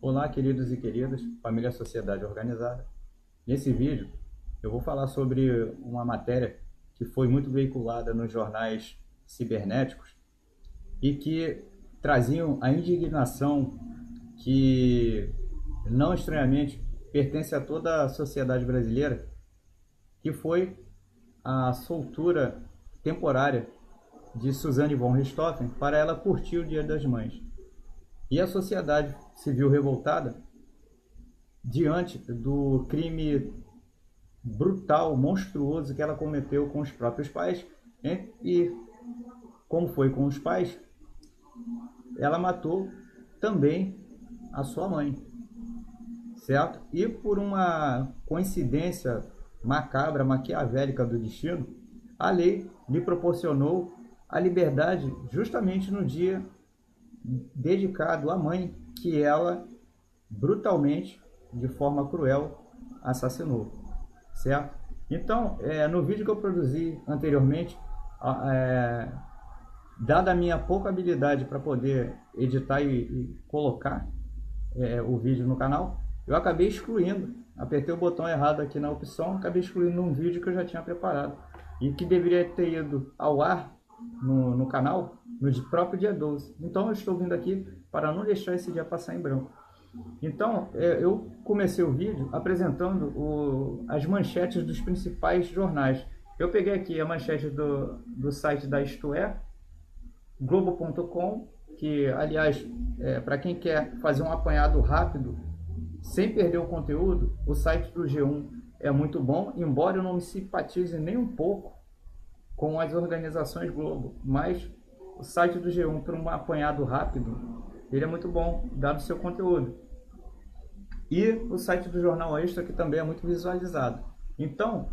Olá, queridos e queridas, família Sociedade Organizada. Nesse vídeo, eu vou falar sobre uma matéria que foi muito veiculada nos jornais cibernéticos e que traziam a indignação que, não estranhamente, pertence a toda a sociedade brasileira, que foi a soltura temporária de Suzane von Richthofen para ela curtir o Dia das Mães. E a sociedade se viu revoltada diante do crime brutal, monstruoso que ela cometeu com os próprios pais. E como foi com os pais, ela matou também a sua mãe, certo? E por uma coincidência macabra, maquiavélica do destino, a lei lhe proporcionou a liberdade justamente no dia dedicado à mãe que ela brutalmente, de forma cruel, assassinou, certo? Então, no vídeo que eu produzi anteriormente, dada a minha pouca habilidade para poder editar e colocar o vídeo no canal, eu acabei excluindo, apertei o botão errado aqui na opção, acabei excluindo um vídeo que eu já tinha preparado e que deveria ter ido ao ar no canal no próprio dia 12. Então eu estou vindo aqui para não deixar esse dia passar em branco. Então eu comecei o vídeo apresentando as manchetes dos principais jornais. Eu peguei aqui a manchete do site da Isto É, Globo.com, que aliás, para quem quer fazer um apanhado rápido, sem perder o conteúdo, o site do G1 é muito bom, embora eu não me simpatize nem um pouco com as organizações Globo, mas o site do G1 para um apanhado rápido, ele é muito bom, dado o seu conteúdo. E o site do Jornal Extra, que também é muito visualizado. Então,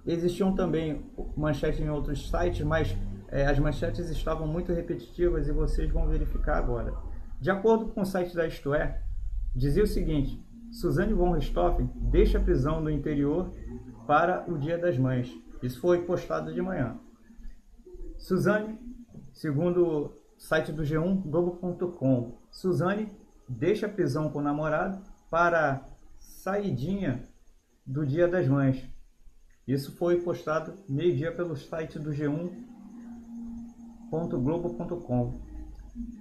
existiam também manchetes em outros sites, mas as manchetes estavam muito repetitivas e vocês vão verificar agora. De acordo com o site da Isto É, dizia o seguinte: Suzane von Richthofen deixa a prisão no interior para o Dia das Mães. Isso foi postado de manhã. Suzane, segundo o site do G1, Globo.com, Suzane deixa a prisão com o namorado para saidinha do Dia das Mães. Isso foi postado meio-dia pelo site do G1.globo.com.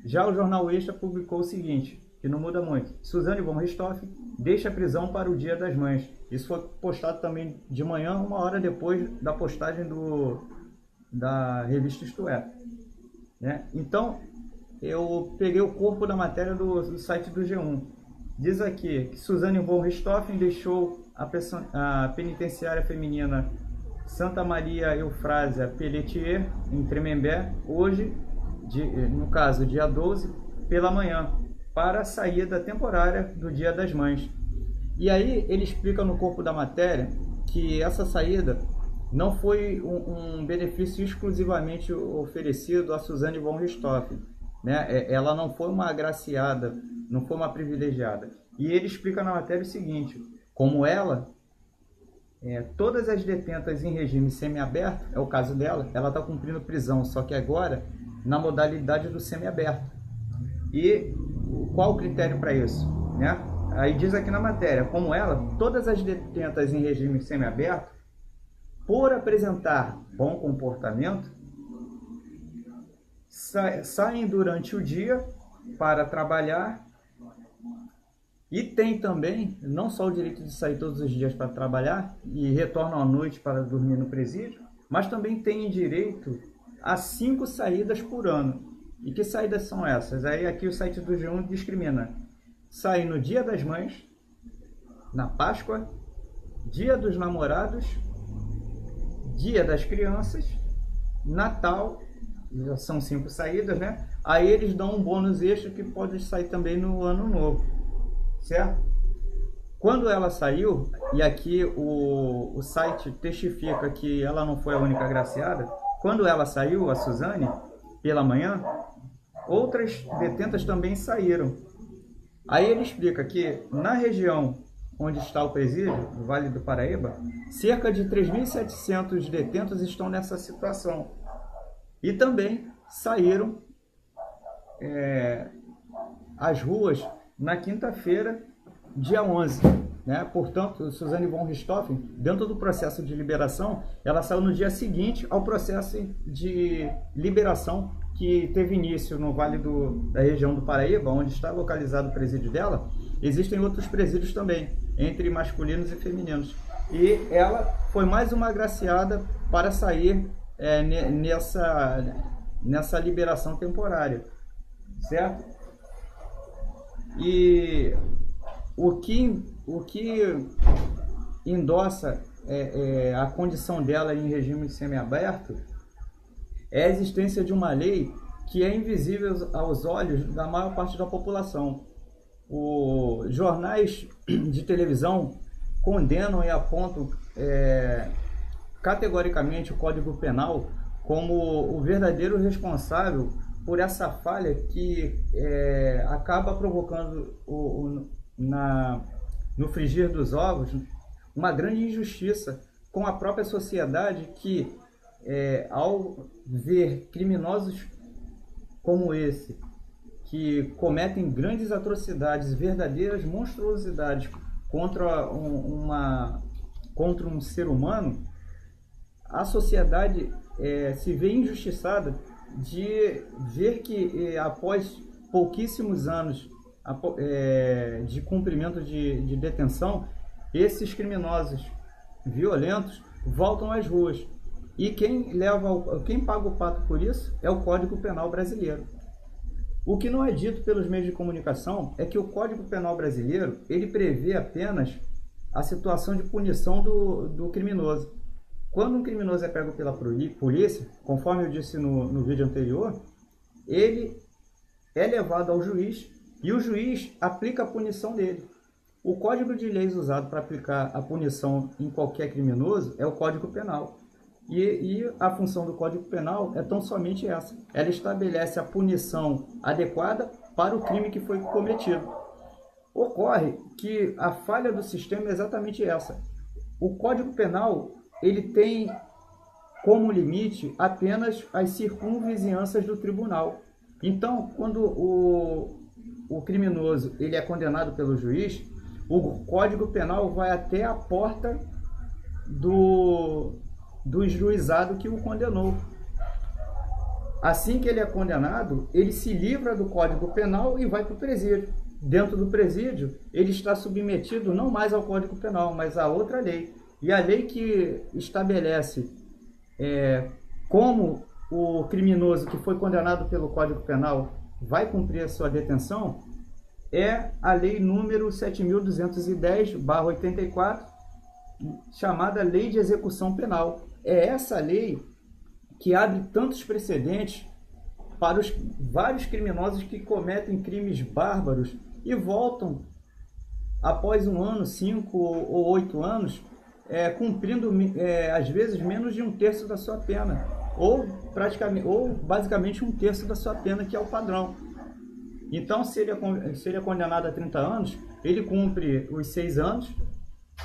Já o Jornal Extra publicou o seguinte, que não muda muito: Suzane von Richthofen deixa a prisão para o Dia das Mães. Isso foi postado também de manhã, uma hora depois da postagem da revista Isto É. Então, eu peguei o corpo da matéria do site do G1. Diz aqui que Suzane von Richthofen deixou a penitenciária feminina Santa Maria Eufrásia Pelletier, em Tremembé, hoje, no caso, dia 12, pela manhã, para a saída temporária do Dia das Mães. E aí ele explica no corpo da matéria que essa saída não foi um benefício exclusivamente oferecido a Suzane von Richthofen, Ela não foi uma agraciada, não foi uma privilegiada. E ele explica na matéria o seguinte: como ela, todas as detentas em regime semiaberto, é o caso dela, ela está cumprindo prisão, só que agora na modalidade do semiaberto. E qual o critério para isso? Aí diz aqui na matéria, como ela, todas as detentas em regime semiaberto, por apresentar bom comportamento, saem durante o dia para trabalhar e tem também, não só o direito de sair todos os dias para trabalhar e retornam à noite para dormir no presídio, mas também têm direito a 5 saídas por ano. E que saídas são essas? Aí aqui o site do G1 discrimina: sair no Dia das Mães, na Páscoa, Dia dos Namorados, Dia das Crianças, Natal, já são 5 saídas, Aí eles dão um bônus extra que pode sair também no Ano Novo, certo? Quando ela saiu, e aqui o site testifica que ela não foi a única agraciada, quando ela saiu, a Suzane, pela manhã, outras detentas também saíram. Aí ele explica que na região onde está o presídio, no Vale do Paraíba, cerca de 3.700 detentos estão nessa situação. E também saíram às ruas na quinta-feira, dia 11. Né? Portanto, Suzane von Richthofen, dentro do processo de liberação, ela saiu no dia seguinte ao processo de liberação que teve início no Vale da região do Paraíba, onde está localizado o presídio dela. Existem outros presídios também, entre masculinos e femininos. E ela foi mais uma agraciada para sair nessa liberação temporária, certo? E o que endossa a condição dela em regime semiaberto é a existência de uma lei que é invisível aos olhos da maior parte da população. Os jornais de televisão condenam e apontam categoricamente o Código Penal como o verdadeiro responsável por essa falha que acaba provocando no frigir dos ovos uma grande injustiça com a própria sociedade que, ao ver criminosos como esse, que cometem grandes atrocidades, verdadeiras monstruosidades contra um ser humano, a sociedade se vê injustiçada de ver que após pouquíssimos anos de cumprimento de detenção, esses criminosos violentos voltam às ruas. E quem paga o pato por isso é o Código Penal brasileiro. O que não é dito pelos meios de comunicação é que o Código Penal brasileiro ele prevê apenas a situação de punição do criminoso. Quando um criminoso é pego pela polícia, conforme eu disse no vídeo anterior, ele é levado ao juiz e o juiz aplica a punição dele. O código de leis usado para aplicar a punição em qualquer criminoso é o Código Penal. E a função do Código Penal é tão somente essa. Ela estabelece a punição adequada para o crime que foi cometido. Ocorre que a falha do sistema é exatamente essa. O Código Penal ele tem como limite apenas as circunvizinhanças do tribunal. Então, quando o criminoso ele é condenado pelo juiz, o Código Penal vai até a porta do juizado que o condenou. Assim que ele é condenado, ele se livra do Código Penal e vai para o presídio. Dentro do presídio, ele está submetido não mais ao Código Penal, mas a outra lei. E a lei que estabelece como o criminoso que foi condenado pelo Código Penal vai cumprir a sua detenção é a lei número 7.210/84, chamada Lei de Execução Penal. É essa lei que abre tantos precedentes para os vários criminosos que cometem crimes bárbaros e voltam após 1 ano, 5 ou 8 anos, cumprindo às vezes menos de 1/3 da sua pena, ou basicamente 1/3 da sua pena, que é o padrão. Então, se ele é condenado a 30 anos, ele cumpre os 6 anos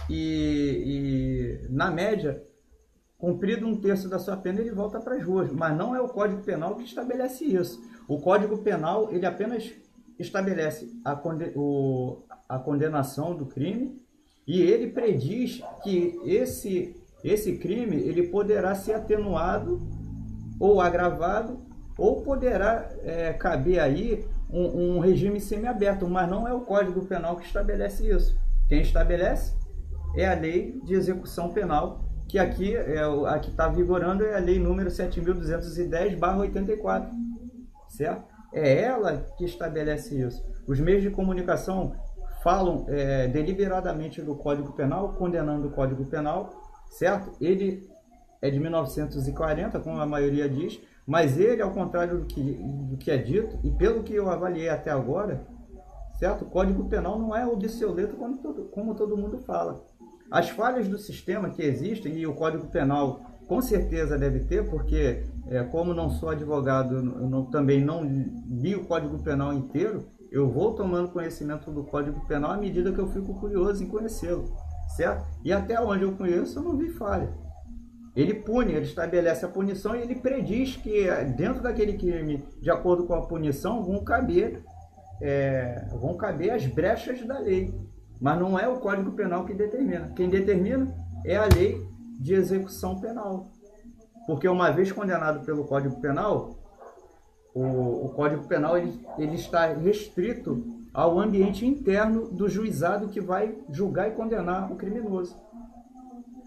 e na média, cumprido 1/3 da sua pena, ele volta para as ruas. Mas não é o Código Penal que estabelece isso. O Código Penal ele apenas estabelece a condenação do crime e ele prediz que esse crime ele poderá ser atenuado ou agravado, ou poderá caber aí um regime semiaberto, mas não é o Código Penal que estabelece isso. Quem estabelece é a Lei de Execução Penal, que aqui a que está vigorando é a Lei número 7.210/84, certo? É ela que estabelece isso. Os meios de comunicação falam deliberadamente do Código Penal, condenando o Código Penal, certo? Ele é de 1940, como a maioria diz, mas ele, ao contrário do que é dito, e pelo que eu avaliei até agora, certo? O Código Penal não é obsoleto como todo mundo fala. As falhas do sistema que existem, e o Código Penal com certeza deve ter, porque como não sou advogado, também não li o Código Penal inteiro, eu vou tomando conhecimento do Código Penal à medida que eu fico curioso em conhecê-lo, certo? E até onde eu conheço, eu não vi falha. Ele pune, ele estabelece a punição e ele prediz que dentro daquele crime, de acordo com a punição, vão caber vão caber as brechas da lei, mas não é o Código Penal que determina. Quem determina é a lei de execução penal, porque uma vez condenado pelo Código Penal, o Código Penal ele está restrito ao ambiente interno do juizado que vai julgar e condenar o criminoso.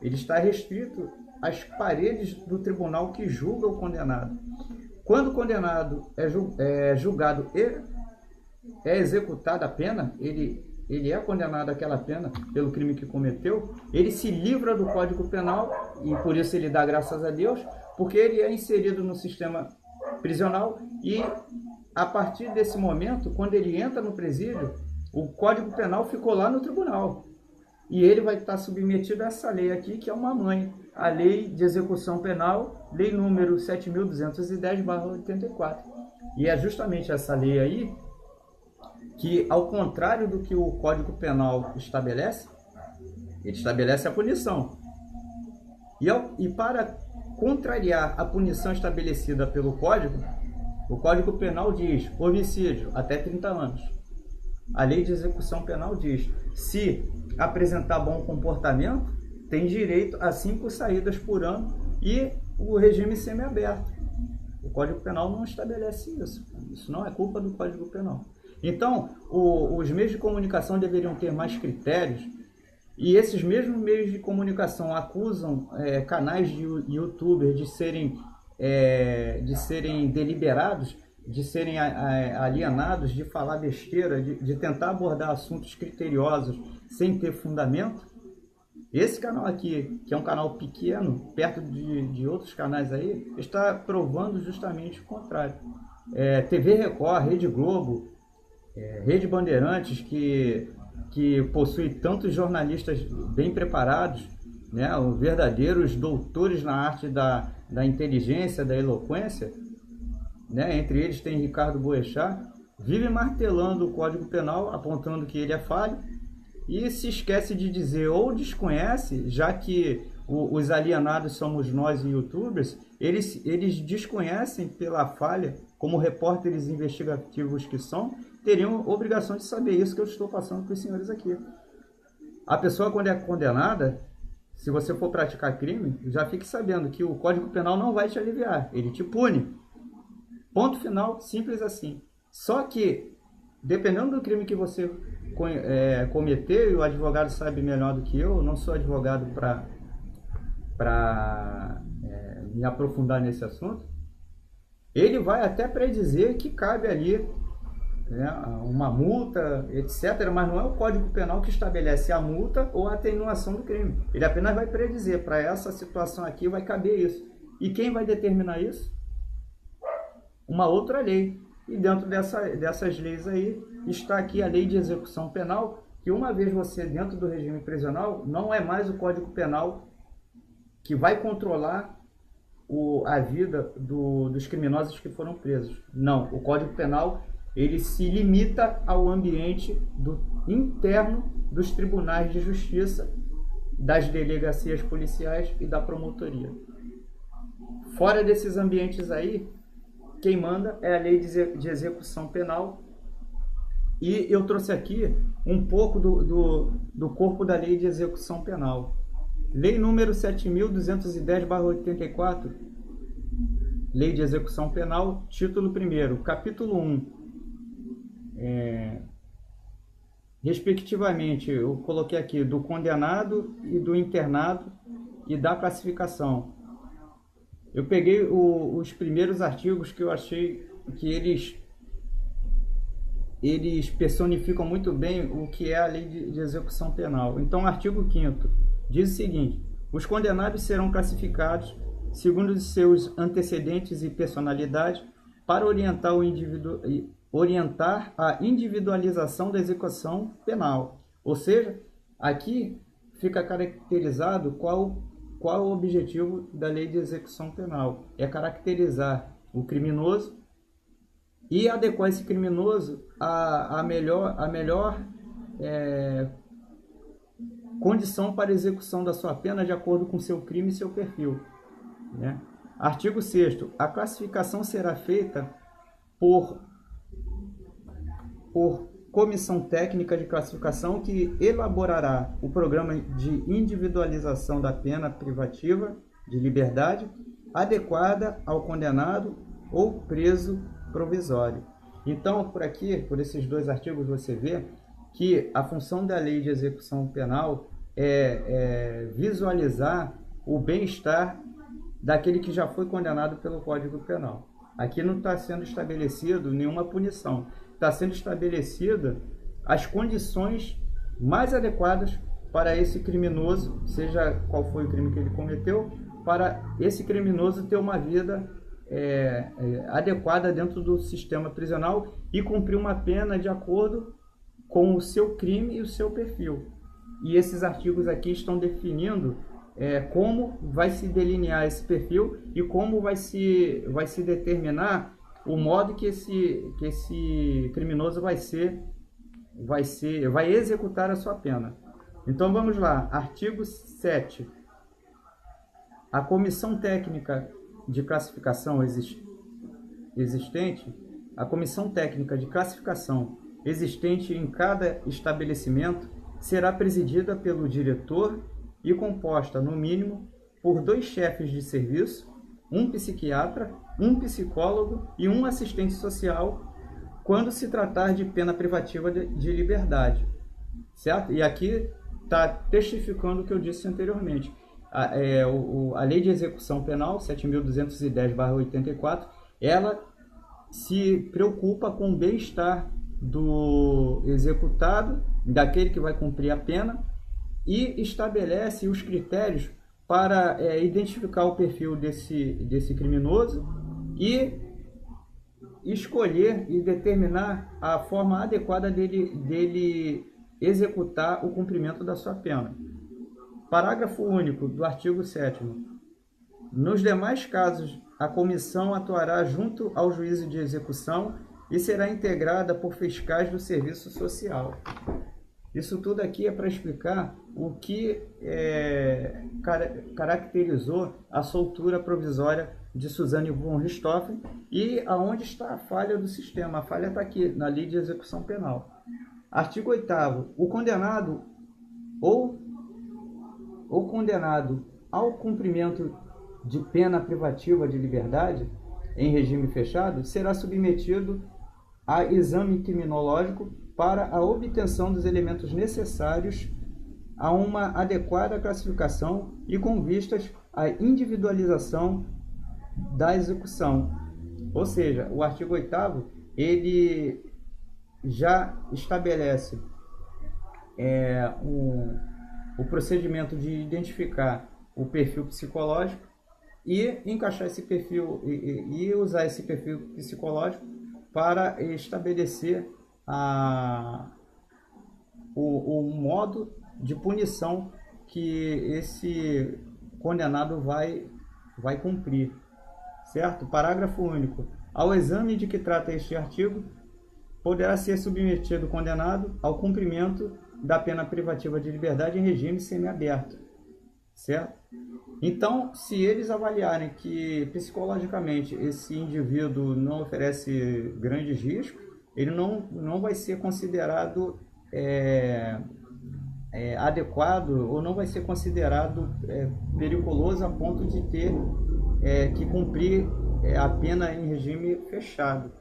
Ele está restrito às paredes do tribunal que julga o condenado. Quando o condenado é julgado e é executada a pena, ele é condenado àquela pena pelo crime que cometeu, ele se livra do Código Penal, e por isso ele dá graças a Deus, porque ele é inserido no sistema prisional, e a partir desse momento, quando ele entra no presídio, o Código Penal ficou lá no tribunal. E ele vai estar submetido a essa lei aqui, que é uma mãe, a Lei de Execução Penal, Lei número 7.210/84. E é justamente essa lei aí que, ao contrário do que o Código Penal estabelece, ele estabelece a punição. E para contrariar a punição estabelecida pelo Código, o Código Penal diz homicídio até 30 anos. A Lei de Execução Penal diz, se apresentar bom comportamento, tem direito a 5 saídas por ano e o regime semiaberto. O Código Penal não estabelece isso. Isso não é culpa do Código Penal. Então, os meios de comunicação deveriam ter mais critérios, e esses mesmos meios de comunicação acusam canais de youtubers de serem deliberados, de serem alienados, de falar besteira, de tentar abordar assuntos criteriosos sem ter fundamento. Esse canal aqui, que é um canal pequeno, perto de outros canais aí, está provando justamente o contrário. TV Record, Rede Globo, Rede Bandeirantes, que possui tantos jornalistas bem preparados, né, verdadeiros doutores na arte da inteligência, da eloquência, né, entre eles tem Ricardo Boechat, vive martelando o Código Penal, apontando que ele é falho, e se esquece de dizer, ou desconhece, já que os alienados somos nós e youtubers, eles desconhecem pela falha, como repórteres investigativos que são, teriam obrigação de saber isso que eu estou passando para os senhores aqui. A pessoa, quando é condenada, se você for praticar crime, já fique sabendo que o Código Penal não vai te aliviar, ele te pune. Ponto final, simples assim. Só que, dependendo do crime que você cometer, e o advogado sabe melhor do que eu não sou advogado para me aprofundar nesse assunto, ele vai até predizer que cabe ali, né, uma multa, etc., mas não é o Código Penal que estabelece a multa ou a atenuação do crime. Ele apenas vai predizer, para essa situação aqui vai caber isso. E quem vai determinar isso? Uma outra lei. E dentro dessas leis aí, está aqui a Lei de Execução Penal, que uma vez você dentro do regime prisional, não é mais o Código Penal que vai controlar a vida dos criminosos que foram presos. Não, o Código Penal ele se limita ao ambiente interno dos tribunais de justiça, das delegacias policiais e da promotoria. Fora desses ambientes aí, quem manda é a Lei de Execução Penal, e eu trouxe aqui um pouco do corpo da Lei de Execução Penal. Lei número 7.210/84, Lei de Execução Penal, título 1º, capítulo 1. Respectivamente, eu coloquei aqui do condenado e do internado e da classificação. Eu peguei os primeiros artigos que eu achei que eles personificam muito bem o que é a Lei de Execução Penal. Então, artigo 5º diz o seguinte: os condenados serão classificados segundo os seus antecedentes e personalidade para orientar a individualização da execução penal. Ou seja, aqui fica caracterizado qual o objetivo da Lei de Execução Penal. É caracterizar o criminoso e adequar esse criminoso à melhor condição para execução da sua pena de acordo com seu crime e seu perfil, né? Artigo 6º. A classificação será feita por por comissão técnica de classificação que elaborará o programa de individualização da pena privativa de liberdade adequada ao condenado ou preso provisório. Então, por aqui, por esses dois artigos, você vê que a função da lei de execução penal é visualizar o bem-estar daquele que já foi condenado pelo Código Penal. Aqui não está sendo estabelecido nenhuma punição, está sendo estabelecida as condições mais adequadas para esse criminoso, seja qual foi o crime que ele cometeu, para esse criminoso ter uma vida adequada dentro do sistema prisional e cumprir uma pena de acordo com o seu crime e o seu perfil. E esses artigos aqui estão definindo como vai se delinear esse perfil e como vai se determinar o modo que esse criminoso vai executar a sua pena. Então vamos lá, artigo 7. A comissão técnica de classificação existente em cada estabelecimento será presidida pelo diretor e composta, no mínimo, por 2 chefes de serviço, um psiquiatra, um psicólogo e um assistente social, quando se tratar de pena privativa de liberdade. Certo? E aqui está testificando o que eu disse anteriormente. A Lei de Execução Penal, 7.210/84, ela se preocupa com o bem-estar do executado, daquele que vai cumprir a pena, e estabelece os critérios para identificar o perfil desse criminoso e escolher e determinar a forma adequada dele executar o cumprimento da sua pena. Parágrafo único do artigo 7º. Nos demais casos, a comissão atuará junto ao juízo de execução e será integrada por fiscais do serviço social. Isso tudo aqui é para explicar o que caracterizou a soltura provisória de Suzane von Richthofen e aonde está a falha do sistema. A falha está aqui, na Lei de Execução Penal. Artigo 8º. O condenado ao cumprimento de pena privativa de liberdade em regime fechado será submetido a exame criminológico para a obtenção dos elementos necessários a uma adequada classificação e com vistas à individualização da execução. Ou seja, o artigo 8º, ele já estabelece o procedimento de identificar o perfil psicológico e encaixar esse perfil e usar esse perfil psicológico para estabelecer o modo de punição que esse condenado vai cumprir, certo? Parágrafo único. Ao exame de que trata este artigo, poderá ser submetido o condenado ao cumprimento da pena privativa de liberdade em regime semiaberto, certo? Então, se eles avaliarem que psicologicamente esse indivíduo não oferece grandes riscos, ele não vai ser considerado adequado ou não vai ser considerado periculoso a ponto de ter que cumprir a pena em regime fechado.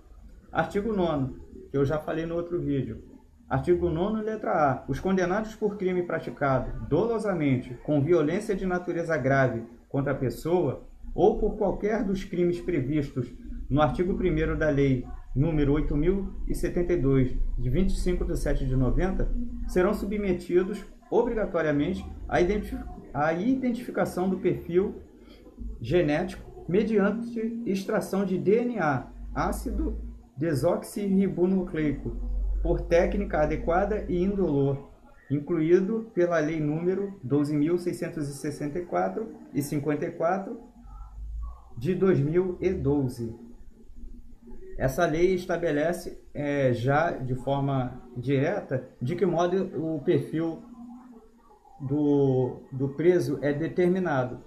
Artigo 9º, que eu já falei no outro vídeo. Artigo 9º, letra A. Os condenados por crime praticado dolosamente, com violência de natureza grave contra a pessoa, ou por qualquer dos crimes previstos no artigo 1º da Lei número 8.072, de 25/7/90, serão submetidos obrigatoriamente à identificação do perfil genético mediante extração de DNA, ácido desoxirribonucleico, por técnica adequada e indolor, incluído pela Lei número 12.664 e 54 de 2012. Essa lei estabelece já de forma direta de que modo o perfil do preso é determinado.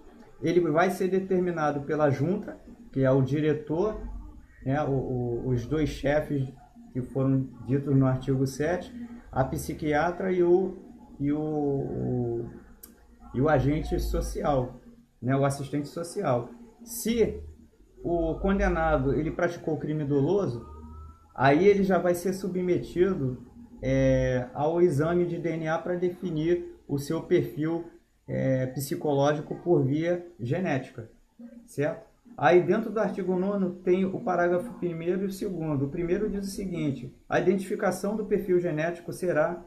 Ele vai ser determinado pela junta, que é o diretor, os 2 chefes que foram ditos no artigo 7, a psiquiatra e o agente social, né, o assistente social. Se o condenado ele praticou crime doloso, aí ele já vai ser submetido ao exame de DNA para definir o seu perfil psicológico por via genética, certo? Aí dentro do artigo 9º tem o parágrafo 1º e o 2º. O primeiro diz o seguinte: a identificação do perfil genético será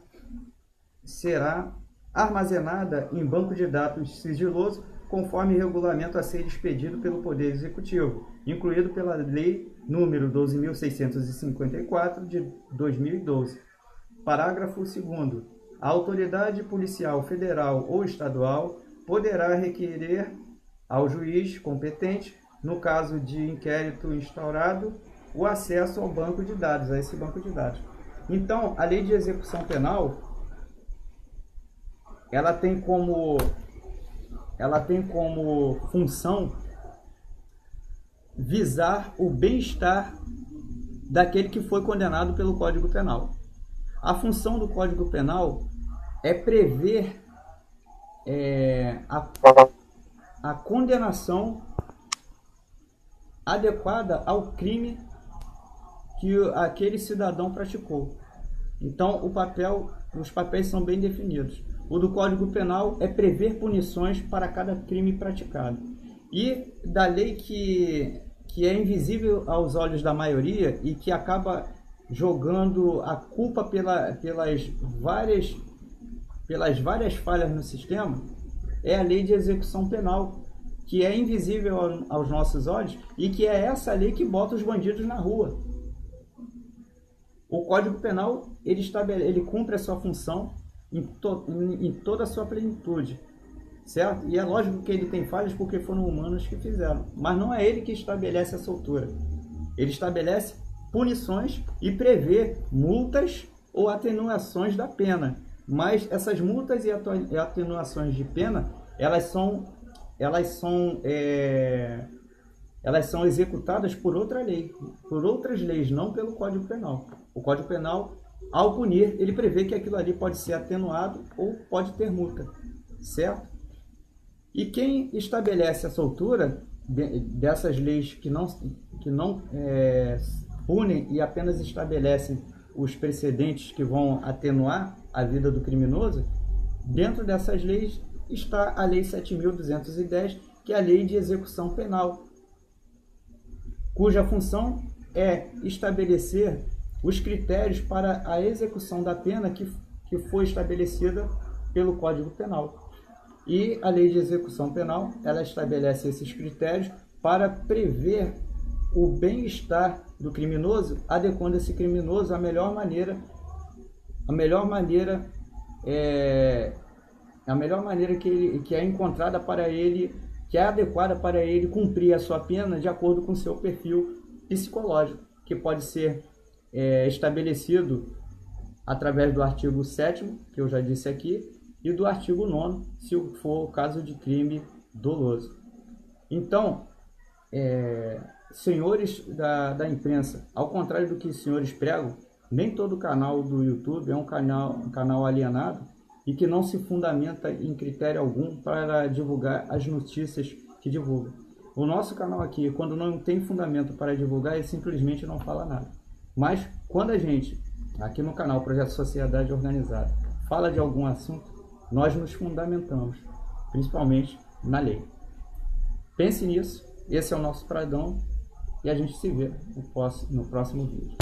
armazenada em banco de dados sigiloso, conforme regulamento a ser expedido pelo Poder Executivo, incluído pela Lei número 12.654 de 2012. Parágrafo 2º. A autoridade policial federal ou estadual poderá requerer ao juiz competente, no caso de inquérito instaurado, o acesso ao banco de dados, a esse banco de dados. Então, a Lei de Execução Penal, ela tem como função visar o bem-estar daquele que foi condenado pelo Código Penal. A função do Código Penal é prever a condenação adequada ao crime que aquele cidadão praticou. Então, os papéis são bem definidos. O do Código Penal é prever punições para cada crime praticado. E da lei que é invisível aos olhos da maioria e que acaba jogando a culpa pelas várias falhas no sistema, é a Lei de Execução Penal, que é invisível aos nossos olhos e que é essa lei que bota os bandidos na rua. O Código Penal, ele cumpre a sua função em toda a sua plenitude, certo? E é lógico que ele tem falhas porque foram humanos que fizeram, mas não é ele que estabelece a soltura. Ele estabelece punições e prevê multas ou atenuações da pena, mas essas multas e atenuações de pena, elas são executadas por outra lei, por outras leis, não pelo Código Penal. O Código Penal, ao punir, ele prevê que aquilo ali pode ser atenuado ou pode ter multa, certo? E quem estabelece a soltura dessas leis que não punem e apenas estabelecem os precedentes que vão atenuar a vida do criminoso, dentro dessas leis está a Lei 7.210, que é a Lei de Execução Penal, cuja função é estabelecer os critérios para a execução da pena que foi estabelecida pelo Código Penal. E a Lei de Execução Penal, ela estabelece esses critérios para prever o bem-estar do criminoso, adequando esse criminoso à melhor maneira que é encontrada para ele, que é adequada para ele cumprir a sua pena de acordo com o seu perfil psicológico, que pode ser estabelecido através do artigo 7º, que eu já disse aqui, e do artigo 9º, se for o caso de crime doloso. Então, senhores da imprensa, ao contrário do que os senhores pregam, nem todo canal do YouTube é um canal alienado e que não se fundamenta em critério algum para divulgar as notícias que divulga. O nosso canal aqui, quando não tem fundamento para divulgar, ele simplesmente não fala nada. Mas quando a gente, aqui no canal Projeto Sociedade Organizada, fala de algum assunto, nós nos fundamentamos, principalmente na lei. Pense nisso, esse é o nosso pradão e a gente se vê no próximo vídeo.